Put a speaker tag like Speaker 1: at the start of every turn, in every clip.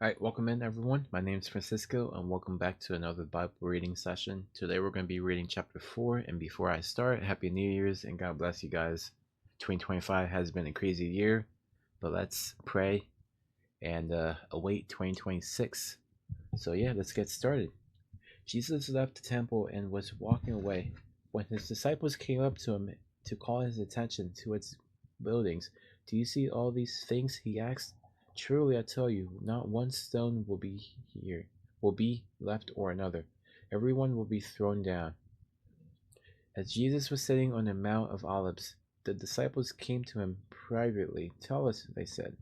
Speaker 1: All right, welcome in everyone. My name is Francisco, and welcome back to another Bible reading session. Today we're going to be reading chapter 4. And before I start, Happy New Year's and God bless you guys. 2025 has been a crazy year, but let's pray and await 2026. So, yeah, let's get started. Jesus left the temple and was walking away. When his disciples came up to him to call his attention to its buildings, "Do you see all these things?" he asked. "Truly I tell you, not one stone will be left or another. Everyone will be thrown down." As Jesus was sitting on the Mount of Olives, the disciples came to him privately. "Tell us," they said,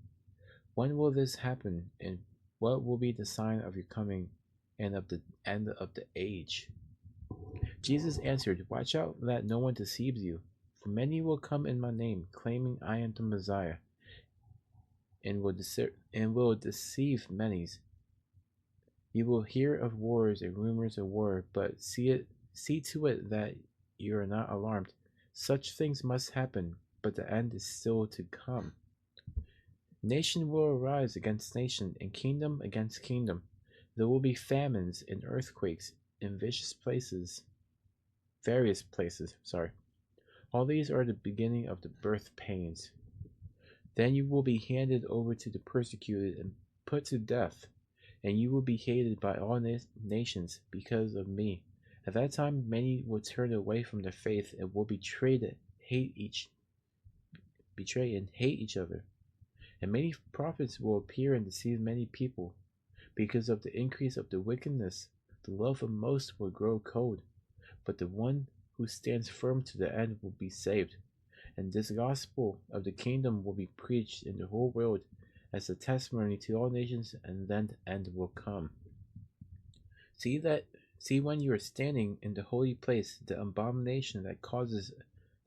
Speaker 1: "when will this happen, and what will be the sign of your coming and of the end of the age?" Jesus answered, "Watch out that no one deceives you, for many will come in my name, claiming I am the Messiah, and will deceive many. You will hear of wars and rumors of war, but see to it that you are not alarmed. Such things must happen, but the end is still to come. Nation will arise against nation, and kingdom against kingdom. There will be famines and earthquakes in various places. Sorry. All these are the beginning of the birth pains. Then you will be handed over to the persecuted and put to death, and you will be hated by all nations because of me. At that time, many will turn away from the faith and will betray and hate each other. And many prophets will appear and deceive many people. Because of the increase of the wickedness, the love of most will grow cold. But the one who stands firm to the end will be saved. And this gospel of the kingdom will be preached in the whole world as a testimony to all nations, and then the end will come. See when you are standing in the holy place the abomination that causes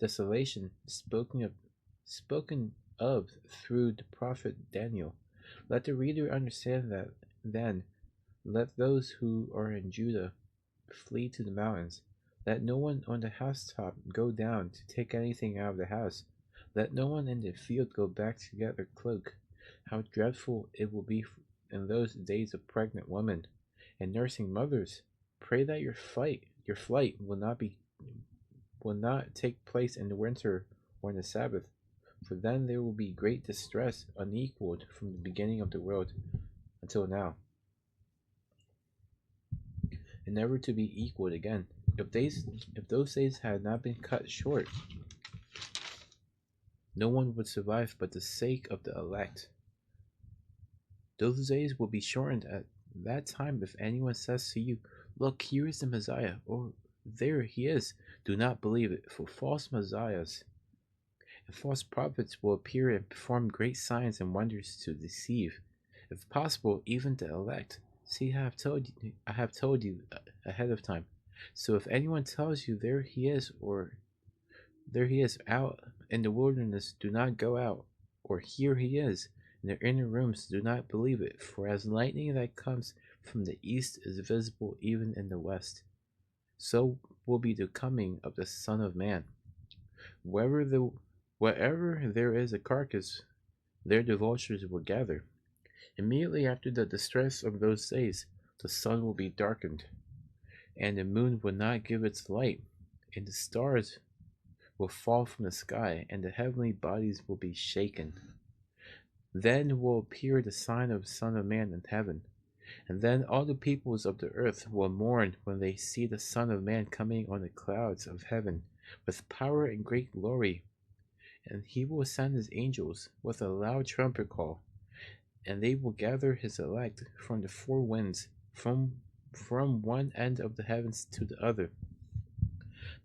Speaker 1: desolation spoken of through the prophet Daniel. Let the reader understand that. Then let those who are in Judah flee to the mountains. Let no one on the housetop go down to take anything out of the house. Let no one in the field go back to get their cloak. How dreadful it will be in those days of pregnant women and nursing mothers. Pray that your flight will not take place in the winter or in the Sabbath, for then there will be great distress unequaled from the beginning of the world until now, and never to be equaled again. If those days had not been cut short, no one would survive but the sake of the elect. Those days will be shortened at that time. If anyone says to you, 'Look, here is the Messiah,' or 'There he is,' do not believe it, for false messiahs and false prophets will appear and perform great signs and wonders to deceive, if possible, even the elect. See, I have told you ahead of time. So if anyone tells you, 'There he is,' or 'There he is out in the wilderness,' do not go out, or 'Here he is in the inner rooms,' do not believe it. For as lightning that comes from the east is visible even in the west, so will be the coming of the Son of Man. Wherever there is a carcass, there the vultures will gather. Immediately after the distress of those days, the sun will be darkened, and the moon will not give its light, and the stars will fall from the sky, and the heavenly bodies will be shaken. Then will appear the sign of the Son of Man in heaven. And then all the peoples of the earth will mourn when they see the Son of Man coming on the clouds of heaven with power and great glory. And he will send his angels with a loud trumpet call, and they will gather his elect from the four winds, from one end of the heavens to the other.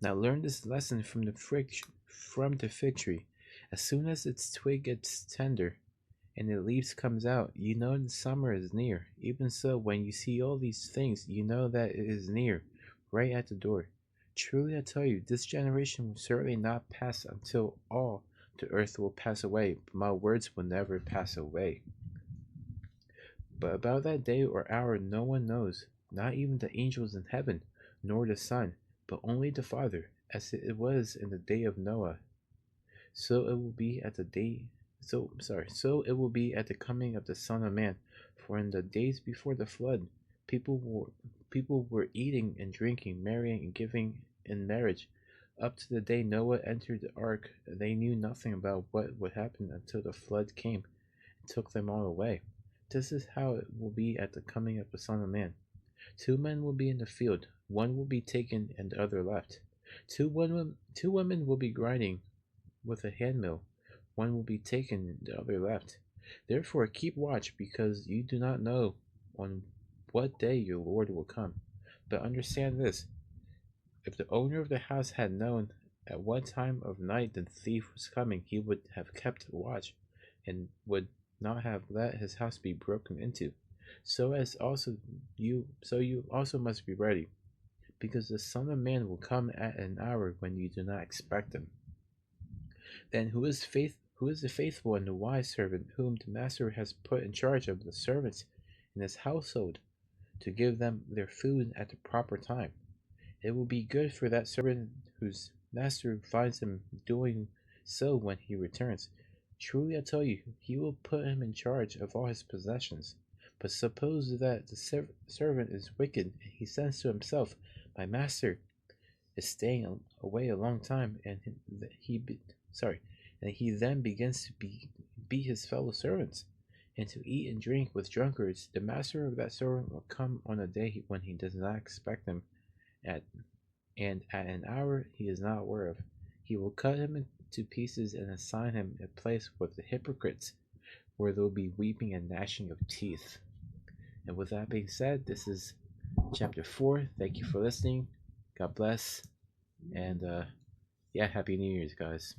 Speaker 1: Now learn this lesson from the fig tree. As soon as its twig gets tender and the leaves comes out, you know the summer is near. Even so, when you see all these things, you know that it is near, right at the door. Truly I tell you, this generation will certainly not pass until all the earth will pass away, but my words will never pass away. But about that day or hour no one knows, not even the angels in heaven, nor the Son, but only the Father. As it was in the day of Noah, so it will be at the day So it will be at the coming of the Son of Man. For in the days before the flood, people were people were eating and drinking, marrying and giving in marriage, up to the day Noah entered the ark. They knew nothing about what would happen until the flood came and took them all away. This is how it will be at the coming of the Son of Man. Two men will be in the field, one will be taken and the other left. Two women will be grinding with a handmill, one will be taken and the other left. Therefore keep watch, because you do not know on what day your Lord will come. But understand this: if the owner of the house had known at what time of night the thief was coming, he would have kept watch, and would not have let his house be broken into. So you also must be ready, because the Son of Man will come at an hour when you do not expect him. Then who is the faithful and the wise servant whom the master has put in charge of the servants in his household, to give them their food at the proper time? It will be good for that servant whose master finds him doing so when he returns. Truly I tell you, he will put him in charge of all his possessions. But suppose that the servant is wicked, and he says to himself, "My master is staying away a long time," and he then begins to beat his fellow servants, and to eat and drink with drunkards. The master of that servant will come on a day when he does not expect him, at at an hour he is not aware of. He will cut him into pieces and assign him a place with the hypocrites, where there will be weeping and gnashing of teeth. And with that being said, this is chapter 4. Thank you for listening. God bless. And yeah, Happy New Year's, guys.